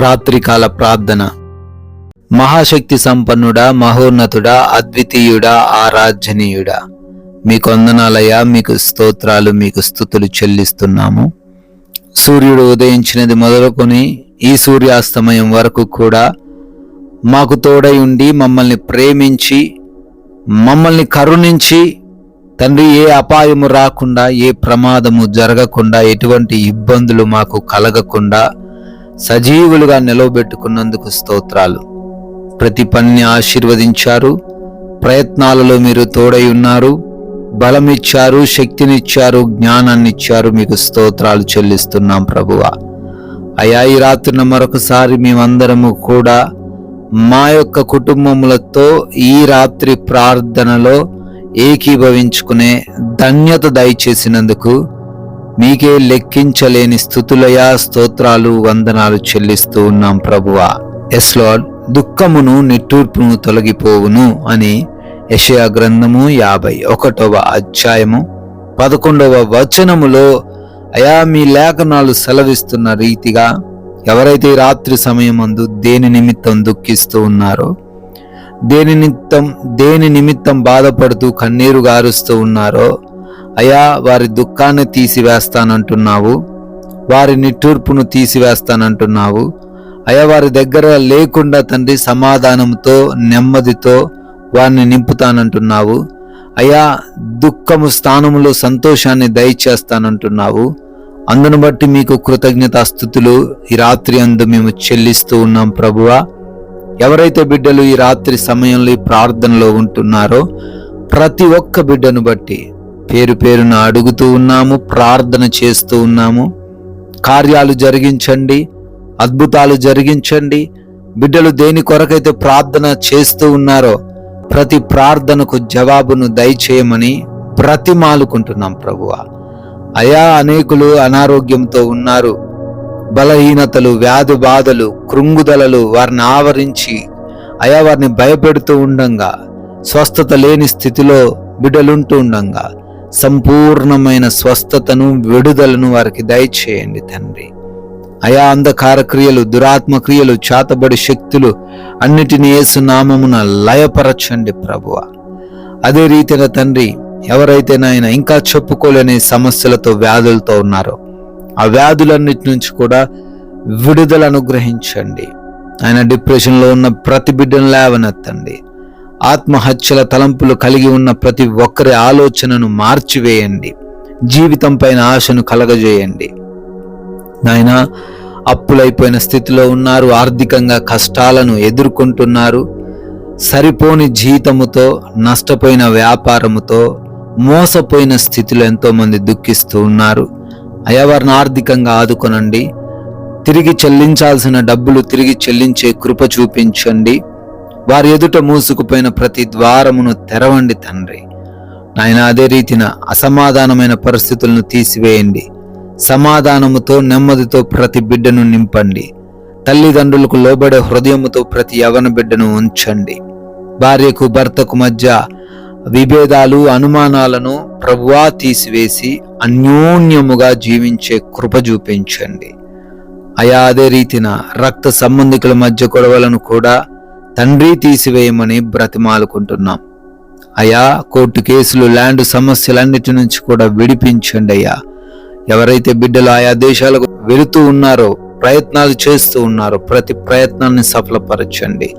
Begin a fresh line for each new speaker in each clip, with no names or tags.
రాత్రికాల ప్రార్థన. మహాశక్తి సంపన్నుడా, మహోన్నతుడా, అద్వితీయుడా, ఆరాధనీయుడా, మీకు వందనాలయ్యా, మీకు స్తోత్రాలు, మీకు స్తుతులు చెల్లిస్తున్నాము. సూర్యుడు ఉదయించినది మొదలుకొని ఈ సూర్యాస్తమయం వరకు కూడా మాకు తోడై ఉండి మమ్మల్ని ప్రేమించి మమ్మల్ని కరుణించి తండ్రి, ఏ అపాయము రాకుండా, ఏ ప్రమాదము జరగకుండా, ఎటువంటి ఇబ్బందులు మాకు కలగకుండా సజీవులుగా నిలవబెట్టుకున్నందుకు స్తోత్రాలు. ప్రతి పనిని ఆశీర్వదించారు, ప్రయత్నాలలో మీరు తోడై ఉన్నారు, బలమిచ్చారు, శక్తినిచ్చారు, జ్ఞానాన్నిచ్చారు. మీకు స్తోత్రాలు చెల్లిస్తున్నాం ప్రభువా. అయా, ఈ రాత్రిన మరొకసారి మేమందరము కూడా మా యొక్క కుటుంబములతో ఈ రాత్రి ప్రార్థనలో ఏకీభవించుకునే ధన్యత దయచేసినందుకు మీకే లెక్కించలేని స్తుతులయా, స్తోత్రాలు, వందనాలు చెల్లిస్తూ ఉన్నాం ప్రభువా. ఎస్ లార్డ్, దుఃఖమును నిట్టూర్పును తొలగిపోవును అని యెషయా గ్రంథము 51వ అధ్యాయము 11వ వచనములో అయా మీ లేఖనాలు సెలవిస్తున్న రీతిగా ఎవరైతే రాత్రి సమయమందు దేని నిమిత్తం దుఃఖిస్తూ ఉన్నారో, దేని నిమిత్తం బాధపడుతూ కన్నీరు గారుస్తూ ఉన్నారో, అయా వారి దుఃఖాన్ని తీసివేస్తానంటున్నావు, వారి నిట్టూర్పును తీసివేస్తానంటున్నావు. అయా వారి దగ్గర లేకుండా తండ్రి సమాధానంతో, నెమ్మదితో వారిని నింపుతానంటున్నావు. అయా దుఃఖము స్థానములో సంతోషాన్ని దయచేస్తానంటున్నావు. అందును బట్టి మీకు కృతజ్ఞతాస్తుతులు ఈ రాత్రి అందు మేము చెల్లిస్తూ ఉన్నాం ప్రభువా. ఎవరైతే బిడ్డలు ఈ రాత్రి సమయంలో ఈ ప్రార్థనలో ఉంటున్నారో ప్రతి ఒక్క బిడ్డను బట్టి పేరు పేరున అడుగుతూ ఉన్నాము, ప్రార్థన చేస్తూ ఉన్నాము. కార్యాలు జరిగించండి, అద్భుతాలు జరిగించండి. బిడ్డలు దేని కొరకైతే ప్రార్థన చేస్తూ ఉన్నారో ప్రతి ప్రార్థనకు జవాబును దయచేయమని బ్రతిమాలుకుంటున్నాం ప్రభువా. అయా, అనేకులు అనారోగ్యంతో ఉన్నారు. బలహీనతలు, వ్యాధి బాధలు, కృంగుదలలు వారిని ఆవరించి అయా వారిని భయపెడుతూ ఉండంగా, స్వస్థత లేని స్థితిలో బిడ్డలుంటూ ఉండంగా సంపూర్ణమైన స్వస్థతను, విడుదలను వారికి దయచేయండి తండ్రి. అయా అంధకార క్రియలు, దురాత్మ క్రియలు, చాతబడి శక్తులు అన్నిటినీ యేసు నామమున లయపరచండి ప్రభువా. అదే రీతిగా తండ్రి, ఎవరైతే నాయన ఇంకా చెప్పుకోలేని సమస్యలతో, వ్యాధులతో ఉన్నారో ఆ వ్యాధులన్నిటి నుంచి కూడా విడుదల అనుగ్రహించండి. ఆయన డిప్రెషన్లో ఉన్న ప్రతి బిడ్డను లేవనెత్తండి. ఆత్మహత్యల తలంపులు కలిగి ఉన్న ప్రతి ఒక్కరి ఆలోచనను మార్చివేయండి. జీవితం పైన ఆశను కలగజేయండి. నాయన, అప్పులైపోయిన స్థితిలో ఉన్నారు, ఆర్థికంగా కష్టాలను ఎదుర్కొంటున్నారు. సరిపోని జీతముతో, నష్టపోయిన వ్యాపారముతో, మోసపోయిన స్థితిలో ఎంతో మంది దుఃఖిస్తూ ఉన్నారు. అయా వారిని ఆర్థికంగా ఆదుకొనండి. తిరిగి చెల్లించాల్సిన డబ్బులు తిరిగి చెల్లించే కృప చూపించండి. వారి ఎదుట మూసుకుపోయిన ప్రతి ద్వారమును తెరవండి తండ్రి. నాయన, అదే రీతిన అసమాధానమైన పరిస్థితులను తీసివేయండి. సమాధానముతో, నెమ్మదితో ప్రతి బిడ్డను నింపండి. తల్లిదండ్రులకు లోబడే హృదయముతో ప్రతి యవన బిడ్డను ఉంచండి. భార్యకు భర్తకు మధ్య విభేదాలు, అనుమానాలను ప్రభువా తీసివేసి అన్యోన్యముగా జీవించే కృప చూపించండి. అయా అదే రీతిన రక్త సంబంధికుల మధ్య గొడవలను కూడా తండ్రి తీసివేయమని బ్రతిమాలుకుంటున్నాం. అయా కోర్టు కేసులు, ల్యాండ్ సమస్యలన్నిటి నుంచి కూడా విడిపించండి. అయ్యా ఎవరైతే బిడ్డలు ఆయా దేశాలకు వెళుతూ ఉన్నారో, ప్రయత్నాలు చేస్తూ ఉన్నారో ప్రతి ప్రయత్నాన్ని సఫలపరచండి.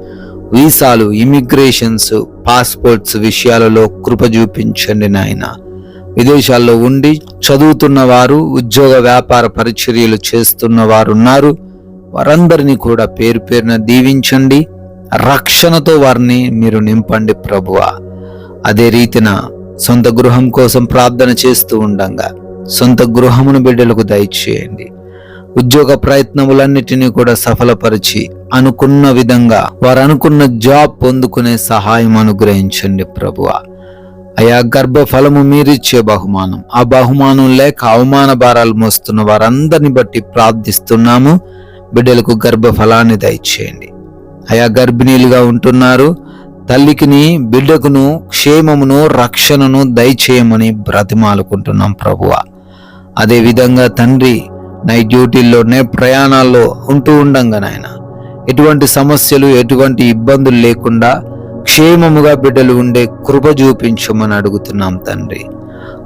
వీసాలు, ఇమిగ్రేషన్స్, పాస్పోర్ట్స్ విషయాలలో కృప చూపించండి నాయన. విదేశాల్లో ఉండి చదువుతున్న వారు, ఉద్యోగ వ్యాపార పరిచర్యలు చేస్తున్న వారు ఉన్నారు. వారందరినీ కూడా పేరు పేరున దీవించండి. రక్షణతో వారిని మీరు నింపండి ప్రభువా. అదే రీతిన సొంత గృహం కోసం ప్రార్థన చేస్తూ ఉండంగా సొంత గృహమును బిడ్డలకు దయచేయండి. ఉద్యోగ ప్రయత్నములన్నిటినీ కూడా సఫలపరిచి అనుకున్న విధంగా వారు అనుకున్న జాబ్ పొందుకునే సహాయం అనుగ్రహించండి ప్రభువా. అయా గర్భఫలము మీరిచ్చే బహుమానం, ఆ బహుమానం లేక అవమాన భారాలు మోస్తున్న వారందరిని బట్టి ప్రార్థిస్తున్నాము. బిడ్డలకు గర్భఫలాన్ని దయచేయండి. అయా గర్భిణీలుగా ఉంటున్నారు, తల్లికిని బిడ్డకును క్షేమమును, రక్షణను దయచేయమని బ్రతిమాలుకుంటున్నాం ప్రభువా. అదేవిధంగా తండ్రి, నైట్ డ్యూటీల్లోనే ప్రయాణాల్లో ఉంటూ ఉండంగా నాయన ఎటువంటి సమస్యలు ఎటువంటి ఇబ్బందులు లేకుండా క్షేమముగా బిడ్డలు ఉండే కృప చూపించమని అడుగుతున్నాం తండ్రి.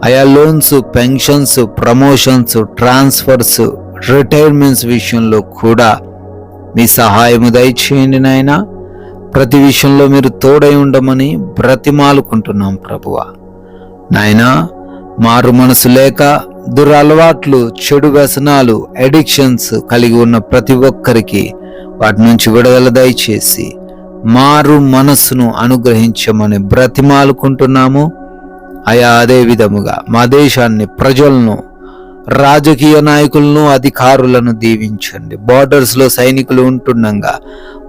ఆయా loans, pensions, promotions, transfers, retirements విషయంలో కూడా మీ సహాయము దయచేయండి నాయన. ప్రతి విషయంలో మీరు తోడై ఉండమని బ్రతిమాలుకుంటున్నాం ప్రభువా. నాయనా, మారు మనసు లేక దురలవాట్లు, చెడు వ్యసనాలు, అడిక్షన్స్ కలిగి ఉన్న ప్రతి ఒక్కరికి వాటి నుంచి విడుదల దయచేసి మారు మనస్సును అనుగ్రహించమని బ్రతిమాలుకుంటున్నాము. అదే విధముగా మా దేశాన్ని, ప్రజలను, రాజకీయ నాయకులను, అధికారులను దీవించండి. బార్డర్స్లో సైనికులు ఉంటుండగా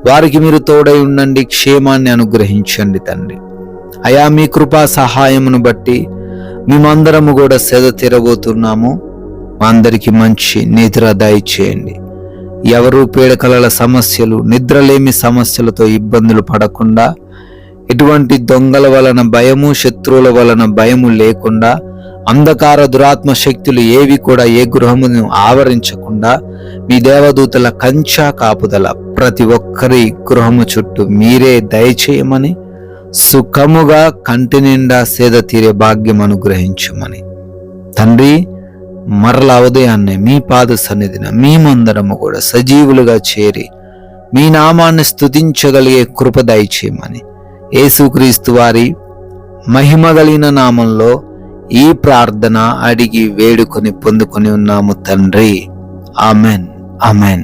వారికి మీరు తోడై ఉండండి, క్షేమాన్ని అనుగ్రహించండి తండ్రి. మీ కృపా సహాయమును బట్టి మేమందరము కూడా సేద తీరబోతున్నాము. మా అందరికీ మంచి నిద్ర దయచేయండి. ఎవరు పీడకలల సమస్యలు, నిద్రలేమి సమస్యలతో ఇబ్బందులు పడకుండా, ఎటువంటి దొంగల వలన భయము, శత్రువుల వలన భయము లేకుండా, అంధకార దురాత్మ శక్తులు ఏవి కూడా ఏ గృహమును ఆవరించకుండా మీ దేవదూతల కంచా కాపుదల ప్రతి ఒక్కరి గృహము చుట్టూ మీరే దయచేయమని, సుఖముగా కంటి నిండా సేద తీరే భాగ్యం అనుగ్రహించమని తండ్రి, మరల ఉదయాన్నే మీ పాద సన్నిధిన మేమందరము కూడా సజీవులుగా చేరి మీ నామాన్ని స్తుతించగలిగే కృప దయచేయమని యేసుక్రీస్తు వారి మహిమగలిగిన నామంలో ఈ ప్రార్థన అడిగి వేడుకొని పొందుకొని ఉన్నాము తండ్రి. Amen, amen.